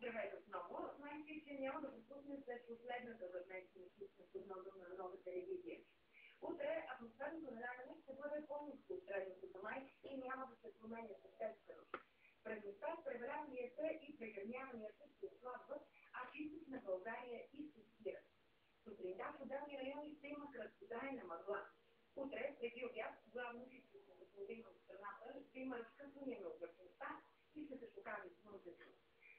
Здравейте отново. Знаете, че няма да пропуснем след последната за днес климатична прогноза на нова телевизия. Утре атмосферното налагане ще бъде по-ниско от средното за май и няма да се променя съществено. През нощта преваляванията и прегърняванията се отслабват, а в източна България и се спират. Сутринта в отделни райони ще има краткотрайна мъгла. Утре, преди обяд, главно в източната половина от страната ще има разкъсване на повърхността и ще се покаже слънцето.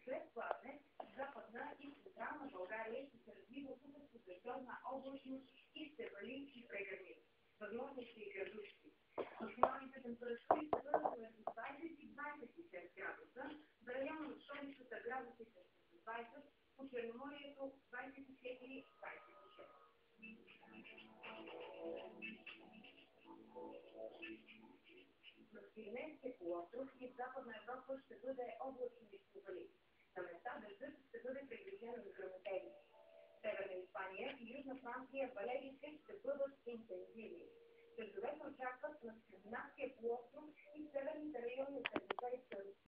След пладне, западна и централна България ще се развива супер дъждовна облачност и ще вали и прегърни. Възможни ще и градушки. Максималните температури ще бъдат между 20 и 26 градуса, за района на столицата градусите ще са 20, по Черноморието 24-26. На Пиренейския полуостров и в Западна Европа ще бъде облачно и ще вали. На места дъждът ще бъде приближен до гръмотеви. Северна Испания и Южна Франция валежите ще бъдат интензивни. Дъждовете очакват на скандинавския полуостров